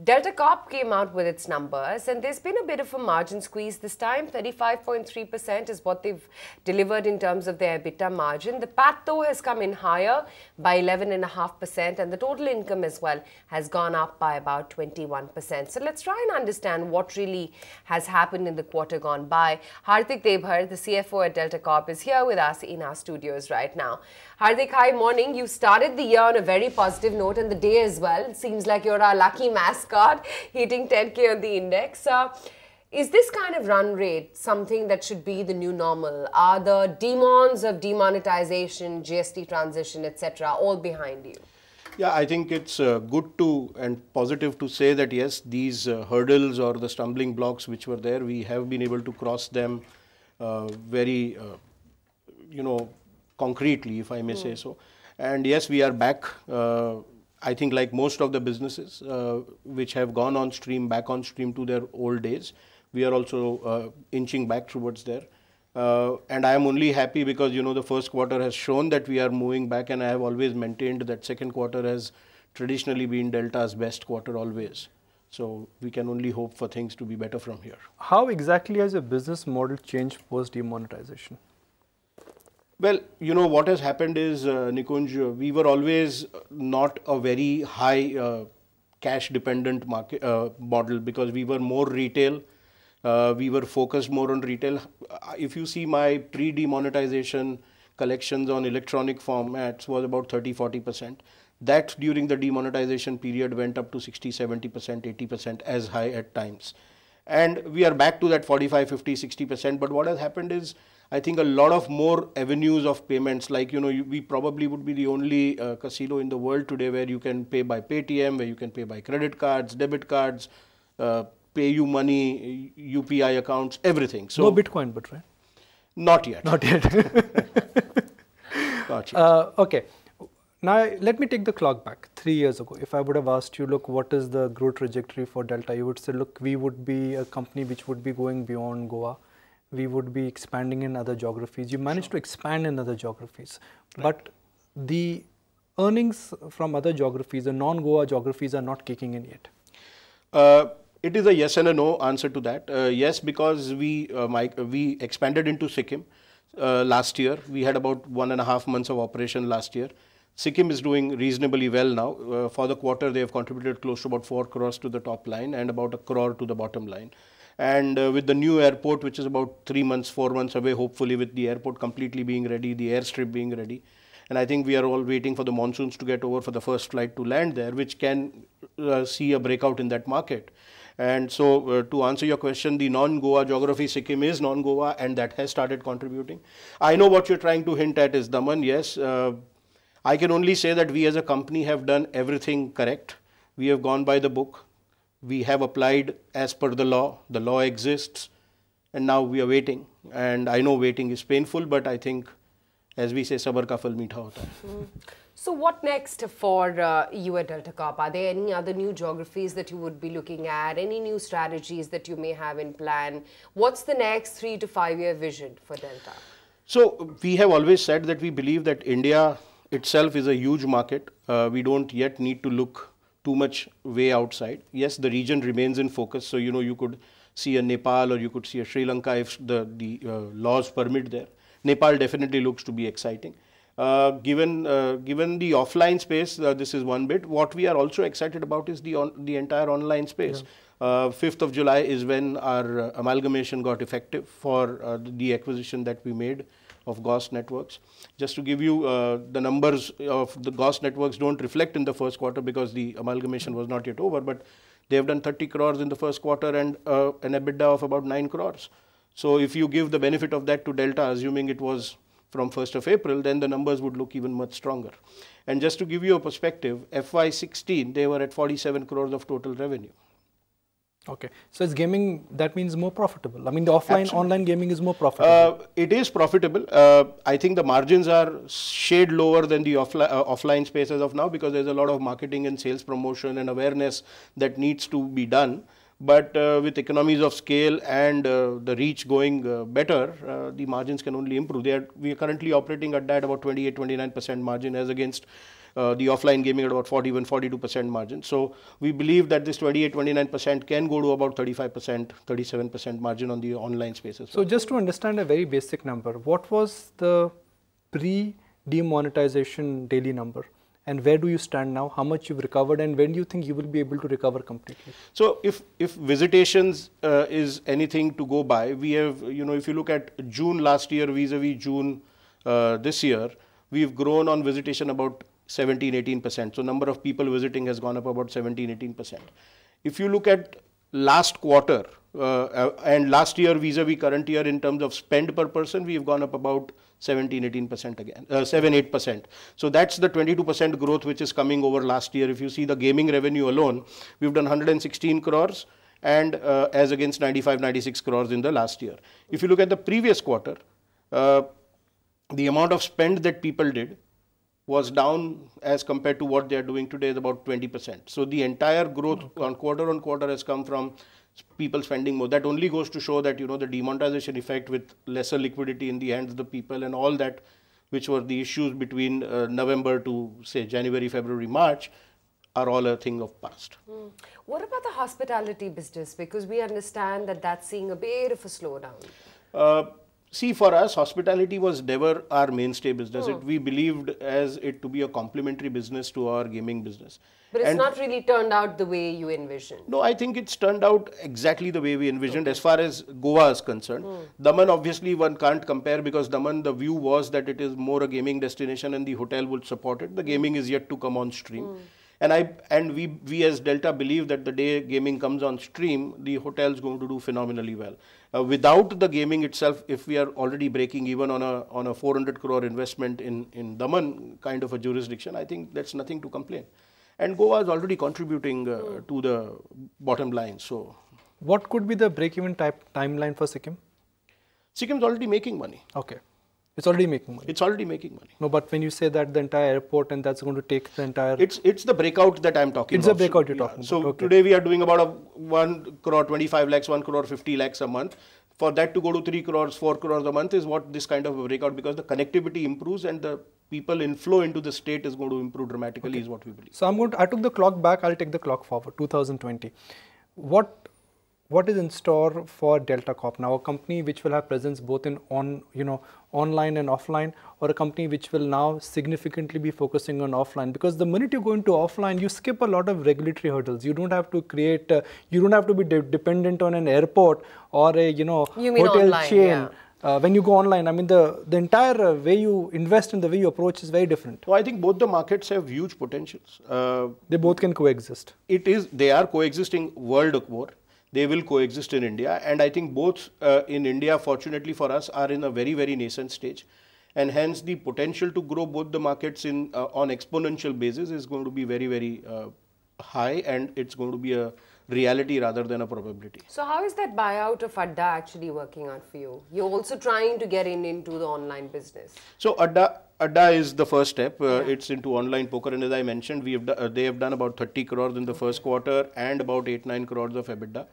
Delta Corp came out with its numbers and there's been a bit of a margin squeeze this time. 35.3% is what they've delivered in terms of their EBITDA margin. The PAT though has come in higher by 11.5% and the total income as well has gone up by about 21%. So let's try and understand what really has happened in the quarter gone by. Hardik Debhar, the CFO at Delta Corp, is here with us in our studios right now. Hardik, hi, morning. You started the year on a very positive note and the day as well. It seems like you're our lucky mascot, hitting 10K on the index. Is this kind of run rate something that should be the new normal? Are the demons of demonetization, GST transition, etc., all behind you? Yeah, I think it's good to and positive to say that yes, these hurdles or the stumbling blocks which were there, we have been able to cross them very, concretely, if I may say so. And yes, we are back. I think like most of the businesses which have gone on stream, back on stream to their old days, we are also inching back towards there. And I am only happy because, the first quarter has shown that we are moving back, and I have always maintained that second quarter has traditionally been Delta's best quarter always. So we can only hope for things to be better from here. How exactly has your business model changed post demonetization? Well, what has happened is, Nikunj, we were always not a very high cash dependent market model because we were more retail. We were focused more on retail. If you see my pre-demonetization collections on electronic formats was about 30-40%. That during the demonetization period went up to 60-70%, 80% as high at times. And we are back to that 45, 50, 60%. But what has happened is, I think a lot of more avenues of payments, like, we probably would be the only casino in the world today where you can pay by Paytm, where you can pay by credit cards, debit cards, pay you money, UPI accounts, everything. So no Bitcoin, but right? Not yet. Not yet. Not yet. Okay. Now, let me take the clock back 3 years ago. If I would have asked you, look, what is the growth trajectory for Delta? You would say, look, we would be a company which would be going beyond Goa. We would be expanding in other geographies. You managed to expand in other geographies. Right. But the earnings from other geographies, the non-Goa geographies, are not kicking in yet. It is a yes and a no answer to that. Yes, because we expanded into Sikkim last year. We had about 1.5 months of operation last year. Sikkim is doing reasonably well now. For the quarter, they have contributed close to about 4 crores to the top line and about 1 crore to the bottom line. And with the new airport, which is about 3 months, 4 months away, hopefully with the airport completely being ready, the airstrip being ready. And I think we are all waiting for the monsoons to get over for the first flight to land there, which can see a breakout in that market. And so to answer your question, the non-Goa geography, Sikkim is non-Goa and that has started contributing. I know what you're trying to hint at is Daman. Yes, I can only say that we as a company have done everything correct. We have gone by the book. We have applied as per the law. The law exists and now we are waiting. And I know waiting is painful, but I think, as we say, sabar ka phal meetha hota hai. So what next for you at Delta Corp? Are there any other new geographies that you would be looking at? Any new strategies that you may have in plan? What's the next 3 to 5 year vision for Delta? So we have always said that we believe that India itself is a huge market. We don't yet need to look too much way outside. Yes, the region remains in focus. So, you could see a Nepal or you could see a Sri Lanka if the laws permit there. Nepal definitely looks to be exciting. Given the offline space, this is one bit. What we are also excited about is the entire online space. Yeah. 5th of July is when our amalgamation got effective for the acquisition that we made of Ghost Networks. Just to give you the numbers of the Ghost Networks don't reflect in the first quarter because the amalgamation was not yet over, but they have done 30 crores in the first quarter and an EBITDA of about 9 crores. So if you give the benefit of that to Delta, assuming it was from 1st of April, then the numbers would look even much stronger. And just to give you a perspective, FY16, they were at 47 crores of total revenue. Okay, so it's gaming, that means more profitable. I mean, the offline, Absolutely. Online gaming is more profitable. It is profitable. I think the margins are shade lower than the offline space as of now because there's a lot of marketing and sales promotion and awareness that needs to be done. But with economies of scale and the reach going better, the margins can only improve. We are currently operating at that about 28-29% margin as against the offline gaming at about 41, 42% margin. So we believe that this 28, 29% can go to about 35%, 37% margin on the online space as well. So just to understand a very basic number, what was the pre-demonetization daily number? And where do you stand now? How much you've recovered, and when do you think you will be able to recover completely? So if visitations is anything to go by, we have, if you look at June last year vis-a-vis June this year, we've grown on visitation about 17, 18%. So number of people visiting has gone up about 17, 18%. If you look at last quarter and last year vis-a-vis current year in terms of spend per person, we've gone up about 17, 18% again, 7, 8%. So that's the 22% growth which is coming over last year. If you see the gaming revenue alone, we've done 116 crores and as against 95, 96 crores in the last year. If you look at the previous quarter, the amount of spend that people did was down as compared to what they are doing today is about 20%. So the entire growth on quarter has come from people spending more. That only goes to show that, the demonetization effect with lesser liquidity in the hands of the people and all that, which were the issues between November to say January, February, March, are all a thing of past. What about the hospitality business? Because we understand that that's seeing a bit of a slowdown. See, for us, hospitality was never our mainstay business. We believed as it to be a complementary business to our gaming business. But it's not really turned out the way you envisioned. No, I think it's turned out exactly the way we envisioned as far as Goa is concerned. Daman, obviously, one can't compare because Daman, the view was that it is more a gaming destination and the hotel would support it. The gaming is yet to come on stream. And we as Delta believe that the day gaming comes on stream, the hotel is going to do phenomenally well. Without the gaming itself, if we are already breaking even on a 400 crore investment in Daman kind of a jurisdiction, I think that's nothing to complain. And Goa is already contributing to the bottom line. So, what could be the break-even timeline for Sikkim? Sikkim is already making money. Okay. It's already making money. It's already making money. No, but when you say that the entire airport and that's going to take the entire... It's the breakout that I'm talking about. It's the breakout you're talking about. So today we are doing about 1 crore 25 lakhs, 1 crore 50 lakhs a month. For that to go to 3 crores, 4 crores a month is what this kind of a breakout, because the connectivity improves and the people inflow into the state is going to improve dramatically is what we believe. So I took the clock back, I'll take the clock forward, 2020. What is in store for Delta Corp now? A company which will have presence both in online and offline, or a company which will now significantly be focusing on offline? Because the minute you go into offline, you skip a lot of regulatory hurdles. You don't have to create, you don't have to be dependent on an airport or a hotel online, chain. Yeah. When you go online, I mean the entire way you invest and the way you approach is very different. So I think both the markets have huge potentials. They both can coexist. They are coexisting world over. They will coexist in India, and I think both in India, fortunately for us, are in a very, very nascent stage, and hence the potential to grow both the markets on exponential basis is going to be very, very high, and it's going to be a reality rather than a probability. So how is that buyout of Adda actually working out for you? You're also trying to get into the online business. So Adda is the first step. It's into online poker, and as I mentioned, they have done about 30 crores in the first quarter and about 8-9 crores of EBITDA.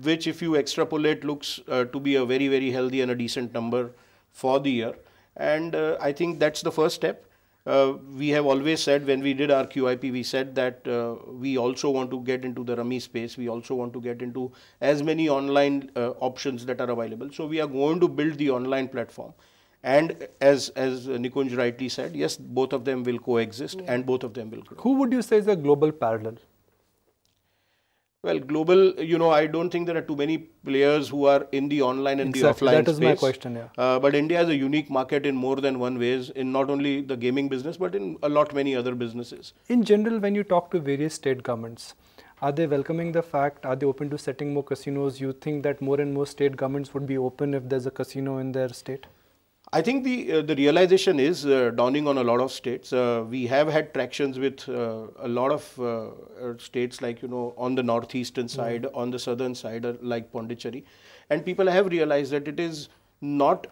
Which if you extrapolate looks to be a very, very healthy and a decent number for the year. And I think that's the first step. We have always said when we did our QIP, we said that we also want to get into the rummy space. We also want to get into as many online options that are available. So we are going to build the online platform. And as Nikunj rightly said, yes, both of them will coexist and both of them will grow. Who would you say is a global parallel? Well, global, I don't think there are too many players who are in the online and the offline space. That is my question, yeah. But India is a unique market in more than one ways, in not only the gaming business, but in a lot many other businesses. In general, when you talk to various state governments, are they welcoming the fact, are they open to setting more casinos? You think that more and more state governments would be open if there's a casino in their state? I think the realization is dawning on a lot of states. We have had tractions with a lot of states like, on the northeastern side, on the southern side, like Pondicherry. And people have realized that it is not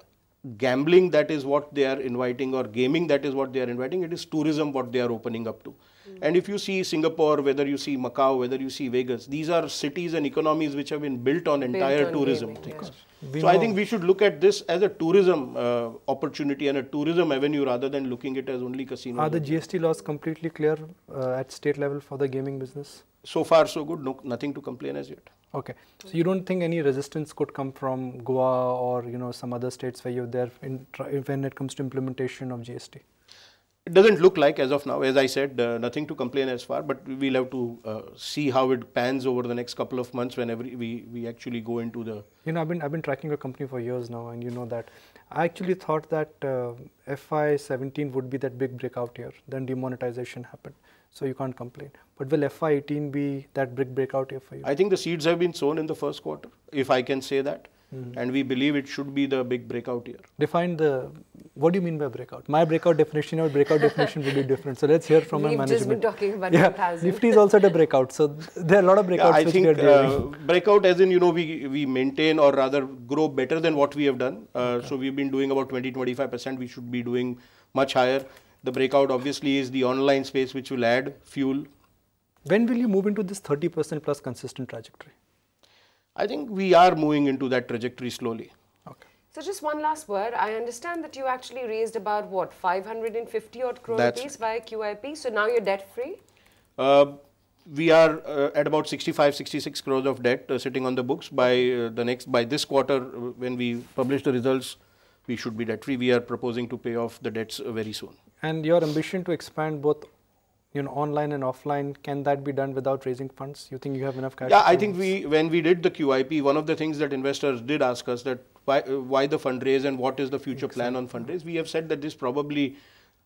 gambling that is what they are inviting or gaming that is what they are inviting. It is tourism what they are opening up to. And if you see Singapore, whether you see Macau, whether you see Vegas, these are cities and economies which have been built on entire tourism things. So I think we should look at this as a tourism opportunity and a tourism avenue rather than looking at it as only casinos. Are the GST laws completely clear at state level for the gaming business? So far so good, no, nothing to complain as yet. Okay, so you don't think any resistance could come from Goa or some other states where you're there when it comes to implementation of GST? It doesn't look like as of now. As I said, nothing to complain as far, but we'll have to see how it pans over the next couple of months whenever we actually go into the... I've been tracking your company for years now, and you know that. I actually thought that FY17 would be that big breakout year. Then demonetization happened, so you can't complain. But will FY18 be that big breakout year for you? I think the seeds have been sown in the first quarter, if I can say that. And we believe it should be the big breakout year. Define what do you mean by breakout? My breakout definition or breakout definition will be different. So let's hear from my management. We've just been talking about 10,000. Nifty is also the breakout. So there are a lot of breakouts I which think we are doing. Breakout as in, we maintain or rather grow better than what we have done. So we've been doing about 20-25%. We should be doing much higher. The breakout obviously is the online space which will add fuel. When will you move into this 30% plus consistent trajectory? I think we are moving into that trajectory slowly. Okay. So just one last word. I understand that you actually raised about what, 550 odd crore rupees via QIP. So now you're debt free? We are at about 65-66 crores of debt sitting on the books. By this quarter, when we publish the results, we should be debt free. We are proposing to pay off the debts very soon. And your ambition to expand both online and offline, can that be done without raising funds? You think you have enough cash? Yeah, I think when we did the QIP, one of the things that investors did ask us that why the fundraise and what is the future plan on fundraise. We have said that this probably,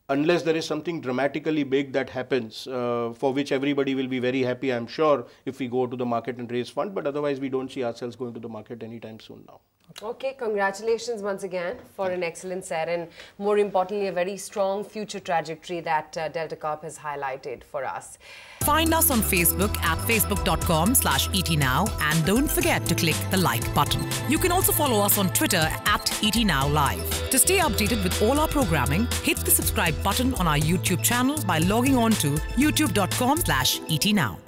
unless there is something dramatically big that happens, for which everybody will be very happy, I'm sure, if we go to the market and raise fund. But otherwise, we don't see ourselves going to the market anytime soon now. Okay, congratulations once again for an excellent set and more importantly, a very strong future trajectory that Delta Corp has highlighted for us. Find us on Facebook at facebook.com/ETNow and don't forget to click the like button. You can also follow us on Twitter at ETNowLive. To stay updated with all our programming, hit the subscribe button on our YouTube channel by logging on to youtube.com/ETNow.